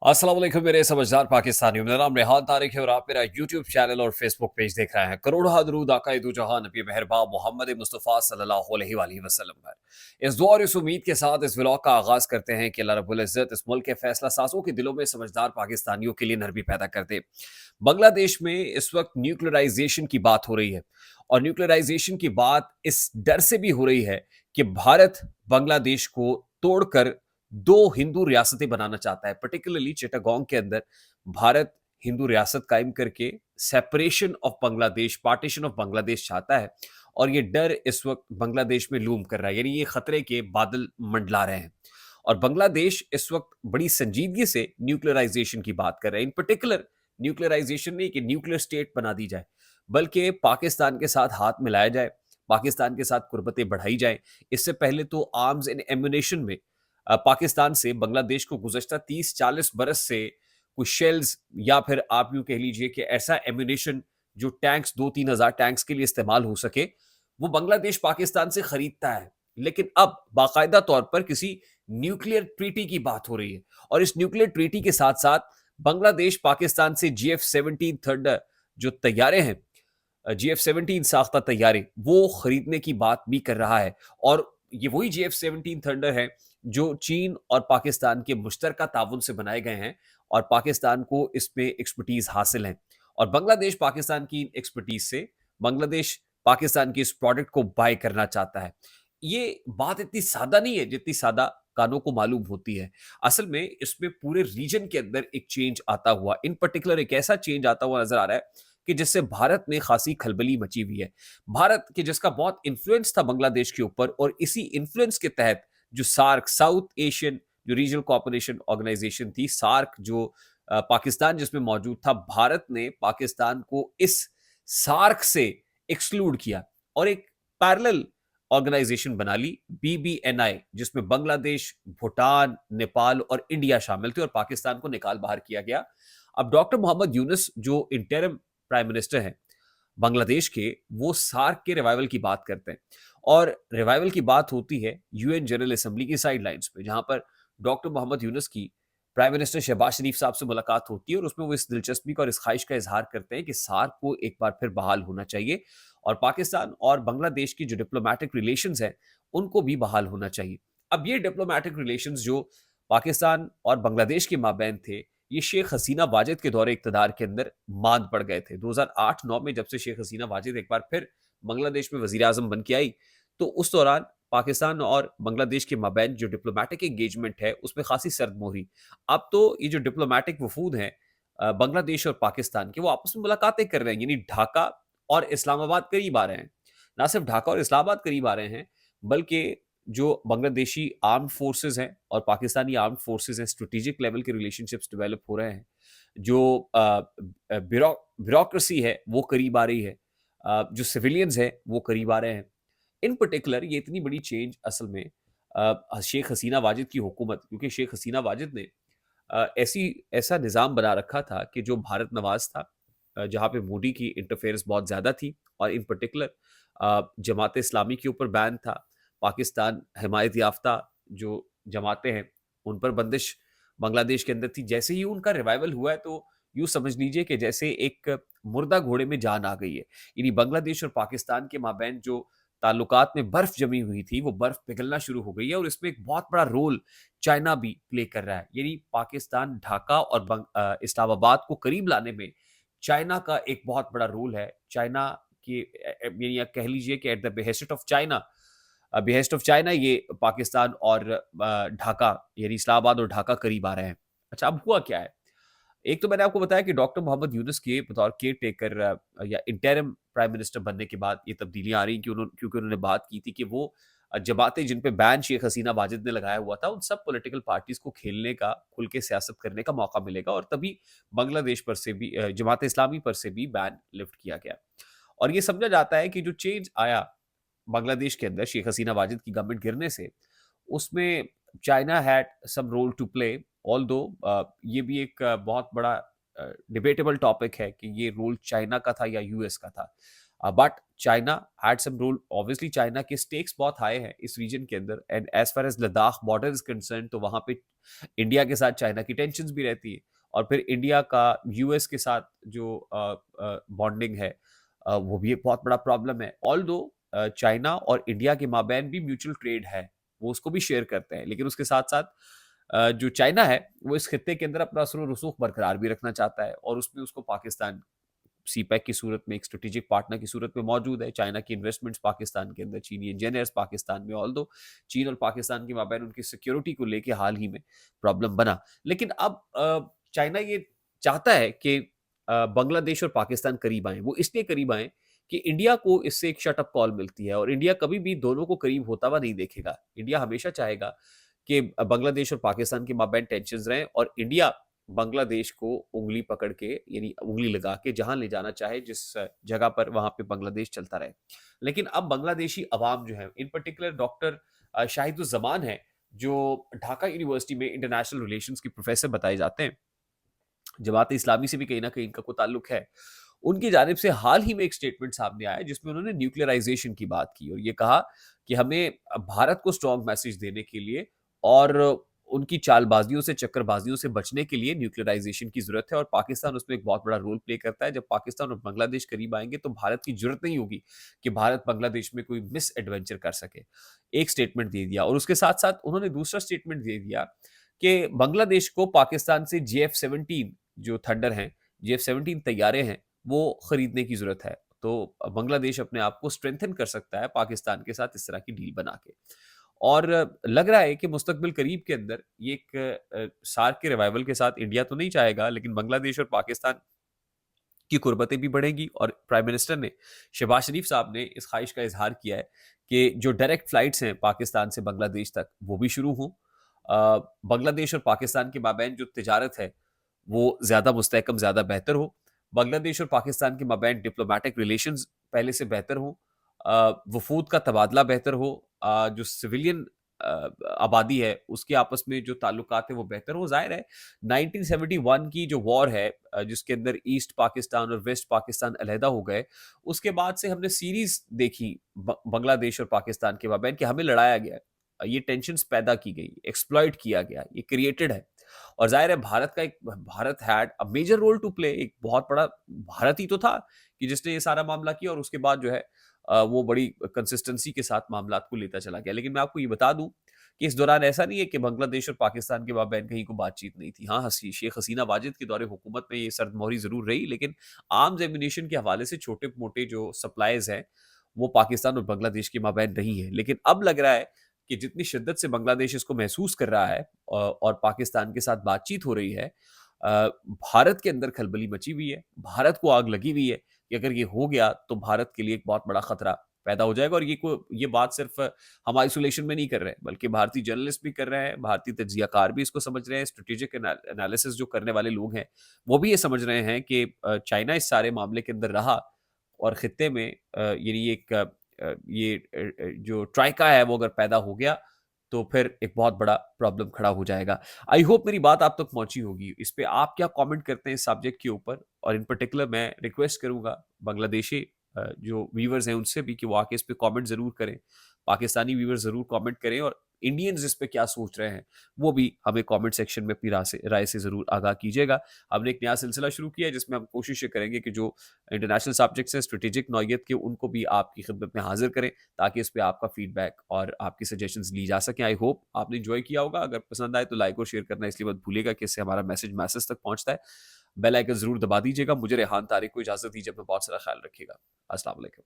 अस्सलाम वालेकुम मेरे समझदार पाकिस्तानियों। मेरा नाम रेहान तारिक है और आप मेरा यूट्यूब चैनल और फेसबुक पेज देख रहे हैं। करोड़ों दरूद आका दो जहां नबी मेहरबान मोहम्मद मुस्तफ़ा सल्लल्लाहु अलैहि वसल्लम पर। इस दुआ और इस उम्मीद के साथ इस व्लॉग का आगाज करते हैं कि अल्लाह रब्बुल इज़्ज़त इस मुल्क के फैसला साजों के दिलों में समझदार पाकिस्तानियों के लिए नरमी पैदा कर दे। बांग्लादेश में इस वक्त न्यूक्लियराइजेशन की बात हो रही है और न्यूक्लियराइजेशन की बात इस डर से भी हो रही है कि भारत बांग्लादेश को तोड़कर दो हिंदू रियासतें बनाना चाहता है। पर्टिकुलरली चिटागोंग के अंदर भारत हिंदू रियासत कायम करके separation of Bangladesh, partition of Bangladesh चाहता है और ये डर इस वक्त बांग्लादेश में लूम कर रहा है, यानी ये खतरे के बादल मंडला रहे हैं। और बांग्लादेश इस वक्त बड़ी संजीदगी से न्यूक्लियराइजेशन की बात कर रहे हैं। इन पर्टिकुलर न्यूक्लियराइजेशन नहीं कि न्यूक्लियर स्टेट बना दी जाए, बल्कि पाकिस्तान के साथ हाथ मिलाया जाए, पाकिस्तान के साथ कुर्बतें बढ़ाई जाए। इससे पहले तो आर्म्स एंड एम्यूनेशन में पाकिस्तान से बांग्लादेश को गुज़श्ता 30-40 बरस से कुछ शेल्स या फिर आप यूँ कह लीजिए कि ऐसा एम्यूनेशन जो टैंक्स 2-3 हज़ार टैंक्स के लिए इस्तेमाल हो सके, वो बांग्लादेश पाकिस्तान से खरीदता है। लेकिन अब बाकायदा तौर पर किसी न्यूक्लियर ट्रीटी की बात हो रही है और इस न्यूक्लियर ट्रीटी के साथ-साथ बांग्लादेश पाकिस्तान से जीएफ-17 थंडर जो तैयारे हैं, जीएफ-17 साख्ता तैयारे, वो खरीदने की बात भी कर रहा है। और ये वही जीएफ-17 थंडर है जो चीन और पाकिस्तान के मुश्तरका ताउन से बनाए गए हैं और पाकिस्तान को इसमें एक्सपर्टीज हासिल है। और बांग्लादेश पाकिस्तान की एक्सपर्टीज से बांग्लादेश पाकिस्तान की इस प्रोडक्ट को बाय करना चाहता है। ये बात इतनी सादा नहीं है जितनी सादा कानों को मालूम होती है। असल में इसमें पूरे रीजन के अंदर एक चेंज आता हुआ, इन पर्टिकुलर एक ऐसा चेंज आता हुआ नजर आ रहा है कि जिससे भारत में खासी खलबली मची हुई है। भारत के जिसका बहुत इन्फ्लुएंस था बांग्लादेश के ऊपर और इसी इन्फ्लुएंस के तहत जो सार्क, साउथ एशियन जो रीजनल कोऑपरेशन ऑर्गेनाइजेशन थी, सार्क जो पाकिस्तान जिसमें मौजूद था, भारत ने पाकिस्तान को इस सार्क से एक्सक्लूड किया और एक पैरेलल ऑर्गेनाइजेशन बना ली, बीबीएनआई, जिसमें बांग्लादेश, भूटान, नेपाल और इंडिया शामिल थे और पाकिस्तान को निकाल बाहर किया गया। अब डॉक्टर मोहम्मद यूनुस जो इंटरिम प्राइम मिनिस्टर हैं बांग्लादेश के, वो सार्क के रिवाइवल की बात करते हैं और रिवाइवल की बात होती है यूएन जनरल असेंबली की साइडलाइंस पे, जहां पर डॉक्टर मोहम्मद यूनुस की प्राइम मिनिस्टर शहबाज शरीफ साहब से मुलाकात होती है और उसमें वो इस दिलचस्पी का और इस ख्वाहिश का इजहार करते हैं कि सार्क को एक बार फिर बहाल होना चाहिए और पाकिस्तान और बांग्लादेश की जो डिप्लोमेटिक रिलेशंस हैं उनको भी बहाल होना चाहिए। अब ये डिप्लोमेटिक रिलेशंस जो पाकिस्तान और बांग्लादेश के माबैन थे, ये शेख हसीना वाजिद के दौरे इक़्तिदार के अंदर मांद पड़ गए थे। 2008-9 में जब से शेख हसीना वाजिद एक बार फिर बांग्लादेश में वज़ीर-ए-आज़म बन के आई, तो उस दौरान पाकिस्तान और बांग्लादेश के माबैन जो डिप्लोमैटिक एंगेजमेंट है, उसमें खासी सर्दमोहरी। अब तो ये जो डिप्लोमैटिक वफूद हैं बांग्लादेश और पाकिस्तान के, वो आपस में मुलाकातें कर रहे हैं, यानी ढाका और इस्लामाबाद करीब आ रहे हैं। ना सिर्फ ढाका और इस्लामाबाद करीब आ रहे हैं, बल्कि जो बांग्लादेशी आर्म्ड फोर्सेस हैं और पाकिस्तानी आर्म्ड फोर्सेस हैं, स्ट्रेटेजिक लेवल के रिलेशनशिप्स डेवलप हो रहे हैं। जो ब्यूरोक्रेसी है वो करीब आ रही है, जो सिविलियंस हैं वो करीब आ रहे हैं। इन पर्टिकुलर ये इतनी बड़ी चेंज असल में शेख हसीना वाजिद की हुकूमत, क्योंकि शेख हसीना वाजिद ने ऐसा निज़ाम बना रखा था कि जो भारत नवाज था, जहाँ पे मोदी की इंटरफेरेंस बहुत ज़्यादा थी और इन पर्टिकुलर जमात इस्लामी के ऊपर बैन था। पाकिस्तान हिमायत याफ्ता जो जमातें हैं, उन पर बंदिश बांग्लादेश के अंदर थी। जैसे ही उनका रिवाइवल हुआ है, तो यूँ समझ लीजिए कि जैसे एक मुर्दा घोड़े में जान आ गई है। यानी बांग्लादेश और पाकिस्तान के माबैन जो ताल्लुकात में बर्फ़ जमी हुई थी, वो बर्फ़ पिघलना शुरू हो गई है और इसमें एक बहुत बड़ा रोल चाइना भी प्ले कर रहा है। यानी पाकिस्तान, ढाका और इस्लामाबाद को करीब लाने में चाइना का एक बहुत बड़ा रोल है। चाइना की यानी आप कह लीजिए कि at the behest of China, behest of China ये पाकिस्तान और ढाका यानी इस्लामाबाद और ढाका करीब आ रहे हैं। अच्छा, अब हुआ क्या है? एक तो मैंने आपको बताया कि डॉक्टर मोहम्मद यूनुस के बतौर केयर टेकर या इंटरिम प्राइम मिनिस्टर बनने के बाद ये तब्दीलियां आ रही हैं, क्योंकि उन्होंने बात की थी कि वो जमातें जिन पे बैन शेख हसीना वाजिद ने लगाया हुआ था, उन सब पॉलिटिकल पार्टीज को खेलने का, खुल के सियासत करने का मौका मिलेगा और तभी बांग्लादेश पर से भी जमात इस्लामी पर से भी बैन लिफ्ट किया गया। और ये समझा जाता है कि जो चेंज आया बांग्लादेश के अंदर शेख हसीना वाजिद की गवर्नमेंट गिरने से, उसमें China had some role to play. Although ये भी एक बहुत बड़ा डिबेटेबल टॉपिक है कि ये रोल चाइना का था या यूएस का था। But China had some role. Obviously China के स्टेक्स बहुत हाई हैं इस रीजन के अंदर, and as far as Ladakh border is concern तो वहां पे इंडिया के साथ चाइना की टेंशन भी रहती है। और फिर इंडिया का यूएस के साथ जो बॉन्डिंग है, वो भी एक बहुत बड़ा प्रॉब्लम है। ऑल दो चाइना और इंडिया के माबैन भी म्यूचुअल ट्रेड है, वो उसको भी शेयर करते हैं, लेकिन उसके साथ साथ जो चाइना है वो इस खत्ते के अंदर अपना असर रसूख बरकरार भी रखना चाहता है, और उसमें उसको पाकिस्तान सीपैक की सूरत में एक स्ट्रेटेजिक पार्टनर की सूरत में मौजूद है। चाइना की इन्वेस्टमेंट्स पाकिस्तान के अंदर, चीनी इंजीनियर्स पाकिस्तान में, ऑल दो चीन और पाकिस्तान के माबैन उनकी सिक्योरिटी को लेके हाल ही में प्रॉब्लम बना। लेकिन अब चाइना ये चाहता है कि बांग्लादेश और पाकिस्तान करीब आए। वो इसलिए करीब आए कि इंडिया को इससे एक शट अप कॉल मिलती है, और इंडिया कभी भी दोनों को करीब होता हुआ नहीं देखेगा। इंडिया हमेशा चाहेगा कि बांग्लादेश और पाकिस्तान के माबैन टेंशन रहें, और इंडिया बांग्लादेश को उंगली पकड़ के, यानी उंगली लगा के जहां ले जाना चाहे, जिस जगह पर वहां पे बांग्लादेश चलता रहे। लेकिन अब बांग्लादेशी अवाम जो है, इन पर्टिकुलर डॉक्टर शाहिदुज्जमान है, जो ढाका यूनिवर्सिटी में इंटरनेशनल रिलेशंस के प्रोफेसर बताए जाते हैं, जमात इस्लामी से भी कहीं ना कहीं इनका कोई ताल्लुक है। उनकी जानिब से हाल ही में एक स्टेटमेंट सामने आया जिसमें उन्होंने न्यूक्लियराइजेशन की बात की, और ये कहा कि हमें भारत को स्ट्रॉन्ग मैसेज देने के लिए और उनकी चालबाजियों से, चक्करबाजियों से बचने के लिए न्यूक्लियराइजेशन की जरूरत है, और पाकिस्तान उसमें एक बहुत बड़ा रोल प्ले करता है। जब पाकिस्तान और बांग्लादेश करीब आएंगे तो भारत की जरूरत नहीं होगी कि भारत बांग्लादेश में कोई मिस एडवेंचर कर सके। एक स्टेटमेंट दे दिया, और उसके साथ साथ उन्होंने दूसरा स्टेटमेंट दे दिया कि बांग्लादेश को पाकिस्तान से JF-17 जो थंडर हैं, JF-17 तैयारे हैं, वो खरीदने की जरूरत है। तो बांग्लादेश अपने आप को स्ट्रेंथन कर सकता है पाकिस्तान के साथ इस तरह की डील बना के। और लग रहा है कि मुस्तकबिल करीब के अंदर ये एक सार्क के रिवाइवल के साथ इंडिया तो नहीं चाहेगा, लेकिन बांग्लादेश और पाकिस्तान की कुर्बतें भी बढ़ेंगी। और प्राइम मिनिस्टर ने, शहबाज शरीफ साहब ने इस ख्वाहिश का इजहार किया है कि जो डायरेक्ट फ्लाइट्स हैं पाकिस्तान से बांग्लादेश तक, वो भी शुरू हों। बांग्लादेश और पाकिस्तान के माबैन जो तिजारत है वो ज़्यादा मुस्तहकम, ज़्यादा बेहतर हो। बांग्लादेश और पाकिस्तान के माबैन डिप्लोमेटिक रिलेशंस पहले से बेहतर हों। वफूद का तबादला बेहतर हो। जो सिविलियन आबादी है उसके आपस में जो ताल्लुकात है वो बेहतर हो। ज़ाहिर है 1971 की जो वॉर है, जिसके अंदर ईस्ट पाकिस्तान और वेस्ट पाकिस्तान अलहदा हो गए, उसके बाद से हमने सीरीज देखी बांग्लादेश और पाकिस्तान के माबैन कि हमें लड़ाया गया, ये टेंशन्स पैदा की गई, एक्सप्लॉइट किया गया, ये क्रिएटेड है। और जाहिर है Bharat had a major role to play. एक बहुत बड़ा भारत ही तो था कि जिसने ये सारा मामला किया, और उसके बाद जो है वो बड़ी कंसिस्टेंसी के साथ मामलात को लेता चला गया। लेकिन मैं आपको ये बता दूं कि इस दौरान ऐसा नहीं है कि बांग्लादेश और पाकिस्तान के माबैन कहीं को बातचीत नहीं थी। हाँ, शेख हसीना वाजिद के दौरे हुकूमत में ये सर्दमोहरी जरूर रही, लेकिन आर्म्स एम्यूनेशन के हवाले से छोटे मोटे जो सप्लाईज हैं वो पाकिस्तान और बांग्लादेश के माबैन नहीं है। लेकिन अब लग रहा है कि जितनी शिद्दत से बांग्लादेश इसको महसूस कर रहा है और पाकिस्तान के साथ बातचीत हो रही है, भारत के अंदर खलबली मची हुई है, भारत को आग लगी हुई है कि अगर ये हो गया तो भारत के लिए एक बहुत बड़ा खतरा पैदा हो जाएगा। और ये बात सिर्फ हम आइसोलेशन में नहीं कर रहे हैं, बल्कि भारतीय जर्नलिस्ट भी कर रहे हैं, भारतीय तज्जियाकार भी इसको समझ रहे हैं, स्ट्रेटेजिक एनालिसिस जो करने वाले लोग हैं वो भी ये समझ रहे हैं कि चाइना इस सारे मामले के अंदर रहा, और खित्ते में यानी एक जो ट्राइका है वो अगर पैदा हो गया तो फिर एक बहुत बड़ा प्रॉब्लम खड़ा हो जाएगा। आई होप मेरी बात आप तक पहुंची होगी। इस पे आप क्या कमेंट करते हैं इस सब्जेक्ट के ऊपर, और इन पर्टिकुलर मैं रिक्वेस्ट करूंगा बांग्लादेशी जो व्यूवर्स हैं उनसे भी कि वो आके इस पे कमेंट जरूर करें, पाकिस्तानी व्यूवर्स जरूर कमेंट करें, और इंडियंस इस पे क्या सोच रहे हैं वो भी हमें कमेंट सेक्शन में अपनी राय से जरूर आगाह कीजिएगा। हमने एक नया सिलसिला शुरू किया है जिसमें हम कोशिश ये करेंगे कि जो इंटरनेशनल सब्जेक्ट्स हैं स्ट्रेटेजिक नौयत के, उनको भी आपकी खिदमत में हाजिर करें, ताकि इस पे आपका फीडबैक और आपकी सजेशंस ली जा सकें। आई होप आपने एंजॉय किया होगा। अगर पसंद आए तो लाइक और शेयर करना इसलिए मत भूलिएगा कि इससे हमारा मैसेज तक पहुंचता है। बेल आइकन जरूर दबा दीजिएगा। मुझे रेहान तारिक को इजाजत दीजिए। अपना बहुत सारा ख्याल रखिएगा। अस्सलाम वालेकुम।